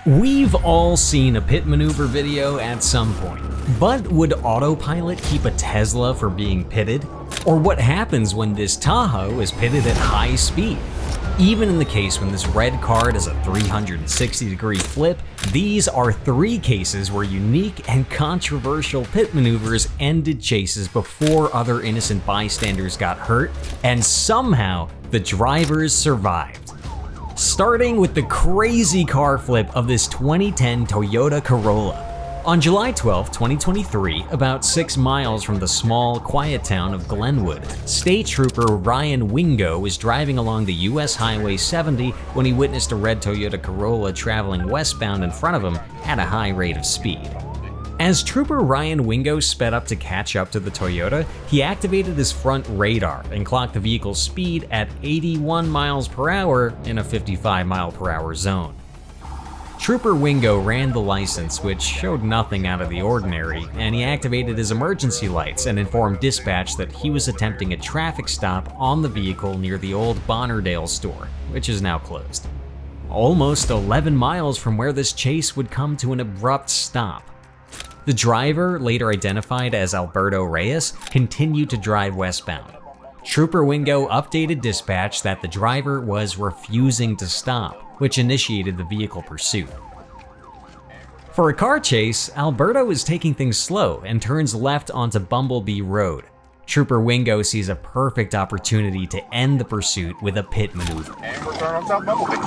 We've all seen a pit maneuver video at some point, but would autopilot keep a Tesla for being pitted? Or what happens when this Tahoe is pitted at high speed? Even in the case when this red car does a 360-degree flip, these are three cases where unique and controversial pit maneuvers ended chases before other innocent bystanders got hurt, and somehow the drivers survived. Starting with the crazy car flip of this 2010 Toyota Corolla. On July 12, 2023, about 6 miles from the small, quiet town of Glenwood, State Trooper Ryan Wingo was driving along the US Highway 70 when he witnessed a red Toyota Corolla traveling westbound in front of him at a high rate of speed. As Trooper Ryan Wingo sped up to catch up to the Toyota, he activated his front radar and clocked the vehicle's speed at 81 miles per hour in a 55 mile per hour zone. Trooper Wingo ran the license, which showed nothing out of the ordinary, and he activated his emergency lights and informed dispatch that he was attempting a traffic stop on the vehicle near the old Bonnerdale store, which is now closed. Almost 11 miles from where this chase would come to an abrupt stop. The driver, later identified as Alberto Reyes, continued to drive westbound. Trooper Wingo updated dispatch that the driver was refusing to stop, which initiated the vehicle pursuit. For a car chase, Alberto is taking things slow and turns left onto Bumblebee Road. Trooper Wingo sees a perfect opportunity to end the pursuit with a pit maneuver. And we're turning on South Bumblebee.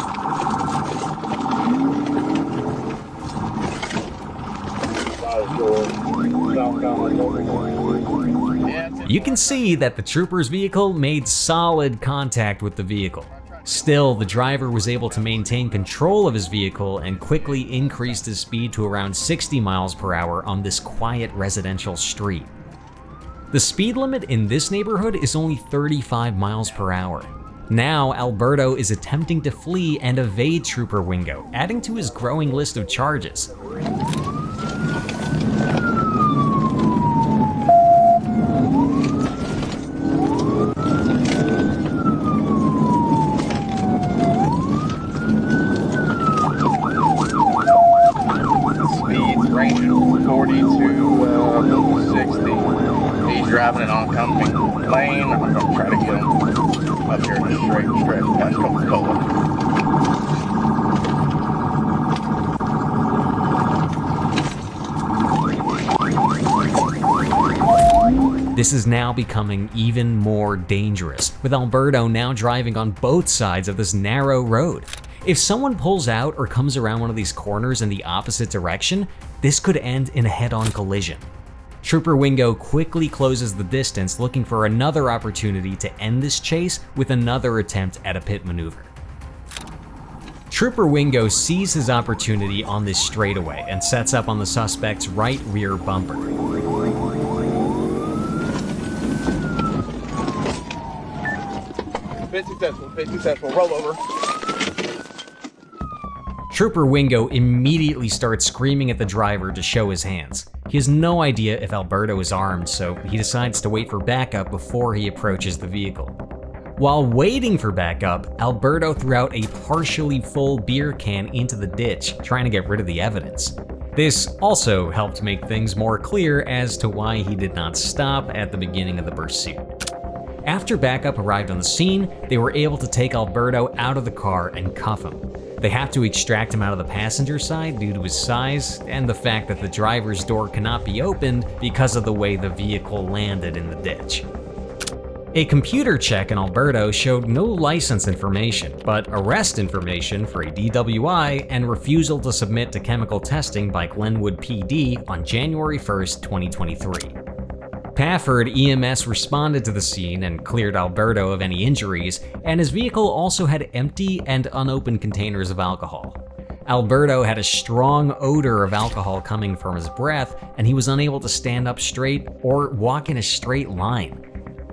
You can see that the trooper's vehicle made solid contact with the vehicle. Still, the driver was able to maintain control of his vehicle and quickly increased his speed to around 60 miles per hour on this quiet residential street. The speed limit in this neighborhood is only 35 miles per hour. Now, Alberto is attempting to flee and evade Trooper Wingo, adding to his growing list of charges. Ranging 40 to 60. He's driving an oncoming lane. I'm going to try to get him up here in the straight stretch past Coca-Cola. This is now becoming even more dangerous, with Alberto now driving on both sides of this narrow road. If someone pulls out or comes around one of these corners in the opposite direction, this could end in a head-on collision. Trooper Wingo quickly closes the distance, looking for another opportunity to end this chase with another attempt at a pit maneuver. Trooper Wingo sees his opportunity on this straightaway and sets up on the suspect's right rear bumper. Bit successful, roll over. Trooper Wingo immediately starts screaming at the driver to show his hands. He has no idea if Alberto is armed, so he decides to wait for backup before he approaches the vehicle. While waiting for backup, Alberto threw out a partially full beer can into the ditch, trying to get rid of the evidence. This also helped make things more clear as to why he did not stop at the beginning of the pursuit. After backup arrived on the scene, they were able to take Alberto out of the car and cuff him. They have to extract him out of the passenger side due to his size and the fact that the driver's door cannot be opened because of the way the vehicle landed in the ditch. A computer check on Alberto showed no license information, but arrest information for a DWI and refusal to submit to chemical testing by Glenwood PD on January 1st, 2023. Pafford EMS responded to the scene and cleared Alberto of any injuries, and his vehicle also had empty and unopened containers of alcohol. Alberto had a strong odor of alcohol coming from his breath, and he was unable to stand up straight or walk in a straight line.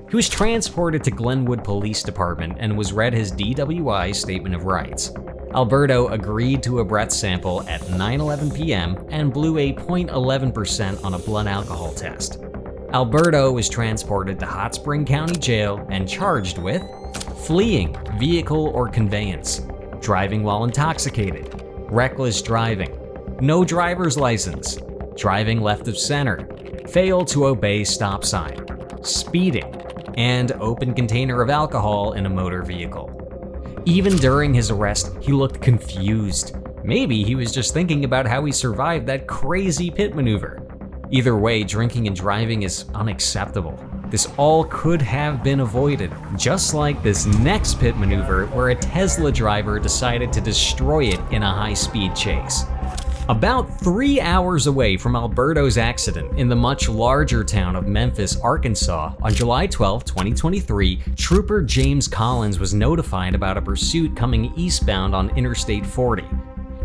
He was transported to Glenwood Police Department and was read his DWI statement of rights. Alberto agreed to a breath sample at 9:11 p.m. and blew a 0.11% on a blood alcohol test. Alberto was transported to Hot Spring County Jail and charged with fleeing vehicle or conveyance, driving while intoxicated, reckless driving, no driver's license, driving left of center, fail to obey stop sign, speeding, and open container of alcohol in a motor vehicle. Even during his arrest, he looked confused. Maybe he was just thinking about how he survived that crazy pit maneuver. Either way, drinking and driving is unacceptable. This all could have been avoided, just like this next pit maneuver where a Tesla driver decided to destroy it in a high-speed chase. About 3 hours away from Alberto's accident in the much larger town of Memphis, Arkansas, on July 12, 2023, Trooper James Collins was notified about a pursuit coming eastbound on Interstate 40.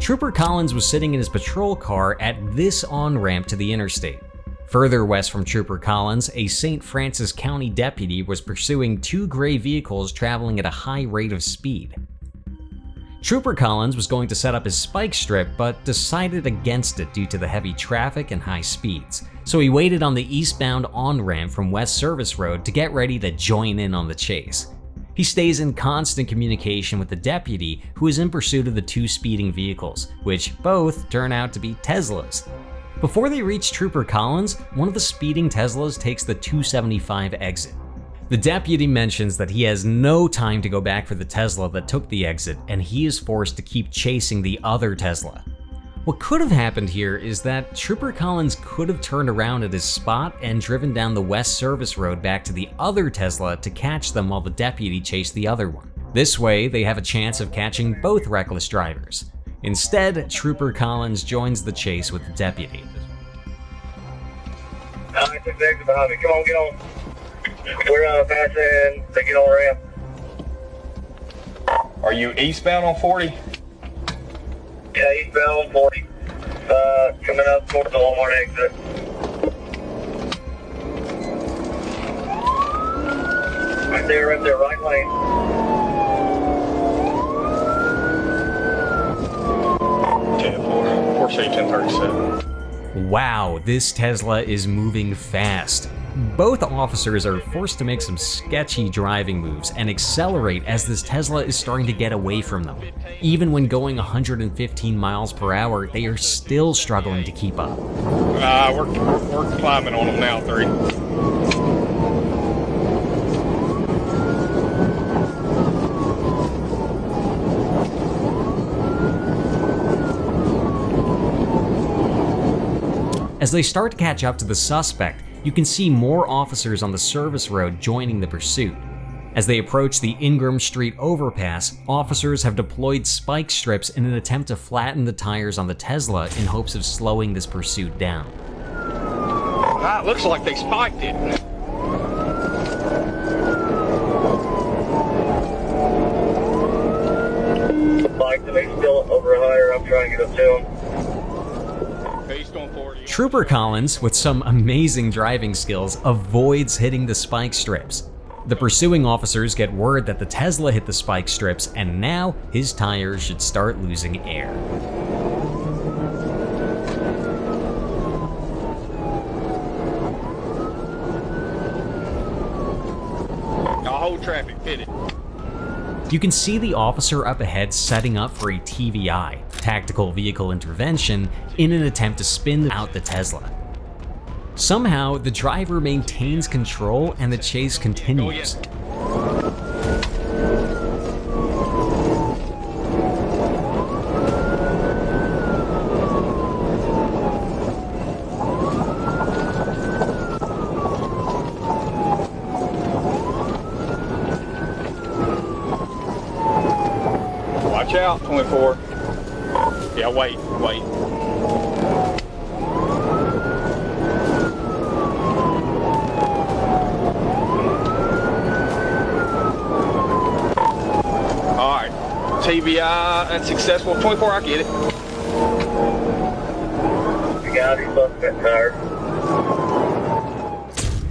Trooper Collins was sitting in his patrol car at this on-ramp to the interstate. Further west from Trooper Collins, a St. Francis County deputy was pursuing 2 gray vehicles traveling at a high rate of speed. Trooper Collins was going to set up his spike strip, but decided against it due to the heavy traffic and high speeds. So he waited on the eastbound on-ramp from West Service Road to get ready to join in on the chase. He stays in constant communication with the deputy, who is in pursuit of the 2 speeding vehicles, which both turn out to be Teslas. Before they reach Trooper Collins, one of the speeding Teslas takes the 275 exit. The deputy mentions that he has no time to go back for the Tesla that took the exit, and he is forced to keep chasing the other Tesla. What could have happened here is that Trooper Collins could have turned around at his spot and driven down the West Service Road back to the other Tesla to catch them while the deputy chased the other one. This way, they have a chance of catching both reckless drivers. Instead, Trooper Collins joins the chase with the deputy. I took the exit behind me. Come on, get on. We're passing to get on ramp. Are you eastbound on 40? Yeah, eastbound on 40. Coming up towards the Walmart exit. Right there, right lane. Four C 1037. Wow, this Tesla is moving fast. Both officers are forced to make some sketchy driving moves and accelerate as this Tesla is starting to get away from them. Even when going 115 miles per hour, they are still struggling to keep up. We're climbing on them now, 3. As they start to catch up to the suspect, you can see more officers on the service road joining the pursuit. As they approach the Ingram Street overpass, officers have deployed spike strips in an attempt to flatten the tires on the Tesla in hopes of slowing this pursuit down. It looks like they spiked it. Spiked and they still over higher. I'm trying to get up to them. Trooper Collins, with some amazing driving skills, avoids hitting the spike strips. The pursuing officers get word that the Tesla hit the spike strips, and now his tires should start losing air. Whole traffic pitted. You can see the officer up ahead setting up for a TVI, tactical vehicle intervention, in an attempt to spin out the Tesla. Somehow, the driver maintains control and the chase continues. Watch out, 24. Yeah, wait. Alright, TBI unsuccessful. 24, I get it. We got him up that tire.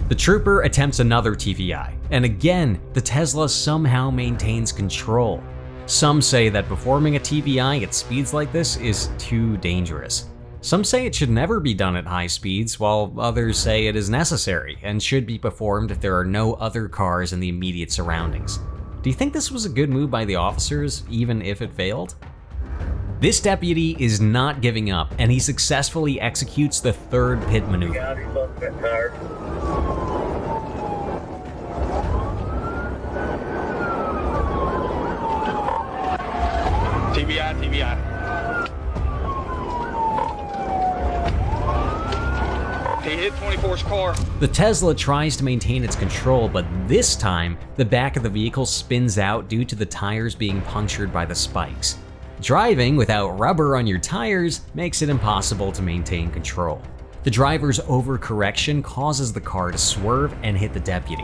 The trooper attempts another TVI, and again, the Tesla somehow maintains control. Some say that performing a TVI at speeds like this is too dangerous. Some say it should never be done at high speeds, while others say it is necessary and should be performed if there are no other cars in the immediate surroundings. Do you think this was a good move by the officers, even if it failed? This deputy is not giving up, and he successfully executes the third pit maneuver. TBI. He hit 24's car. The Tesla tries to maintain its control, but this time, the back of the vehicle spins out due to the tires being punctured by the spikes. Driving without rubber on your tires makes it impossible to maintain control. The driver's overcorrection causes the car to swerve and hit the deputy.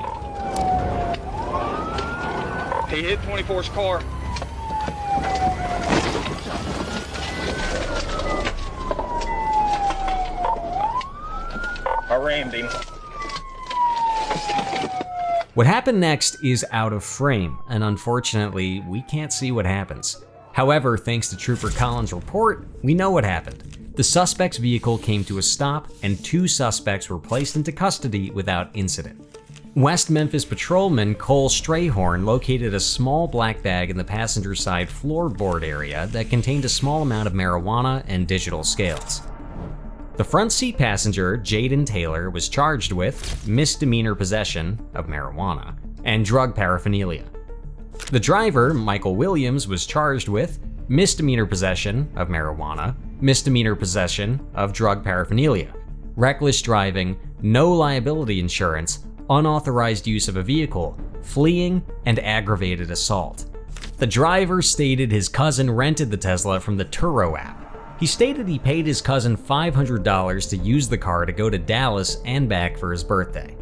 He hit 24's car. I rammed him. What happened next is out of frame, and unfortunately, we can't see what happens. However, thanks to Trooper Collins' report, we know what happened. The suspect's vehicle came to a stop, and 2 suspects were placed into custody without incident. West Memphis patrolman Cole Strayhorn located a small black bag in the passenger side floorboard area that contained a small amount of marijuana and digital scales. The front seat passenger, Jaden Taylor, was charged with misdemeanor possession of marijuana and drug paraphernalia. The driver, Michael Williams, was charged with misdemeanor possession of marijuana, misdemeanor possession of drug paraphernalia, reckless driving, no liability insurance, unauthorized use of a vehicle, fleeing, and aggravated assault. The driver stated his cousin rented the Tesla from the Turo app. He stated he paid his cousin $500 to use the car to go to Dallas and back for his birthday.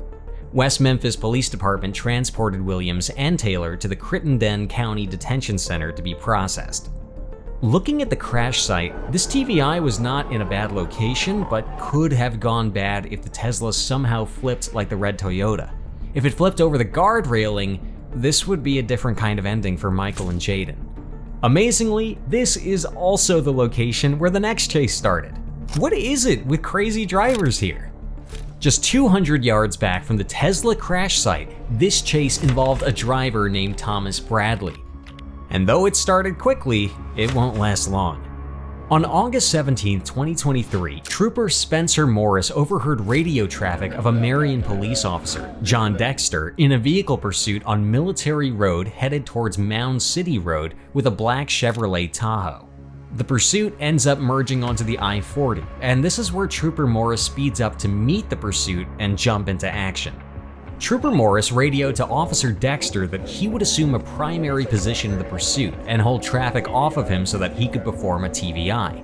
West Memphis Police Department transported Williams and Taylor to the Crittenden County Detention Center to be processed. Looking at the crash site, this TVI was not in a bad location, but could have gone bad if the Tesla somehow flipped like the red Toyota. If it flipped over the guard railing, this would be a different kind of ending for Michael and Jaden. Amazingly, this is also the location where the next chase started. What is it with crazy drivers here? Just 200 yards back from the Tesla crash site, this chase involved a driver named Thomas Bradley. And though it started quickly, it won't last long. On August 17, 2023, Trooper Spencer Morris overheard radio traffic of a Marion police officer, John Dexter, in a vehicle pursuit on Military Road headed towards Mound City Road with a black Chevrolet Tahoe. The pursuit ends up merging onto the I-40, and this is where Trooper Morris speeds up to meet the pursuit and jump into action. Trooper Morris radioed to Officer Dexter that he would assume a primary position in the pursuit and hold traffic off of him so that he could perform a TVI.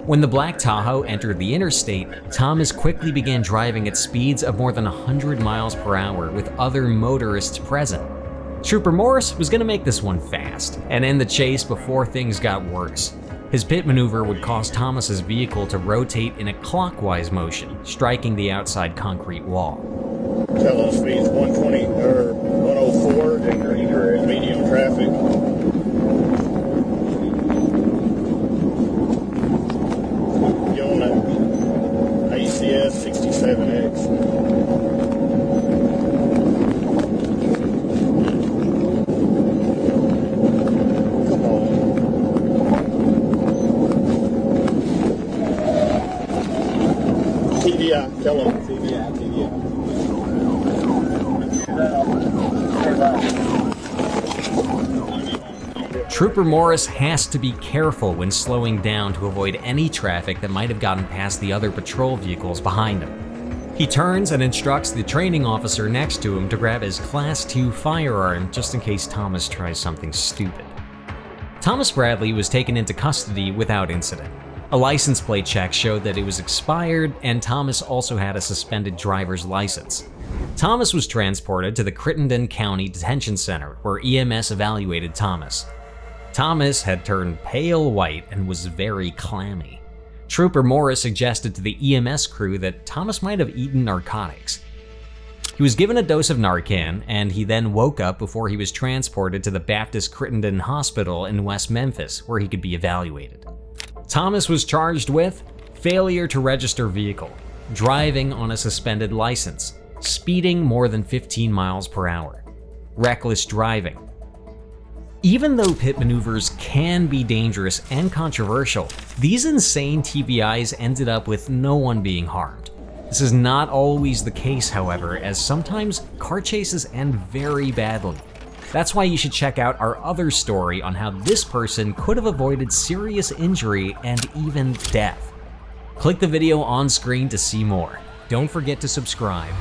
When the black Tahoe entered the interstate, Thomas quickly began driving at speeds of more than 100 miles per hour with other motorists present. Trooper Morris was going to make this one fast and end the chase before things got worse. His pit maneuver would cause Thomas's vehicle to rotate in a clockwise motion, striking the outside concrete wall. Tell us speeds 120 or 104 and you're in medium traffic. You on that ACS 67X. Tell them. Trooper Morris has to be careful when slowing down to avoid any traffic that might have gotten past the other patrol vehicles behind him. He turns and instructs the training officer next to him to grab his Class II firearm just in case Thomas tries something stupid. Thomas Bradley was taken into custody without incident. A license plate check showed that it was expired, and Thomas also had a suspended driver's license. Thomas was transported to the Crittenden County Detention Center, where EMS evaluated Thomas. Thomas had turned pale white and was very clammy. Trooper Morris suggested to the EMS crew that Thomas might have eaten narcotics. He was given a dose of Narcan, and he then woke up before he was transported to the Baptist Crittenden Hospital in West Memphis, where he could be evaluated. Thomas was charged with failure to register vehicle, driving on a suspended license, speeding more than 15 miles per hour, reckless driving, Even though pit maneuvers can be dangerous and controversial, these insane TBIs ended up with no one being harmed. This is not always the case, however, as sometimes car chases end very badly. That's why you should check out our other story on how this person could have avoided serious injury and even death. Click the video on screen to see more. Don't forget to subscribe.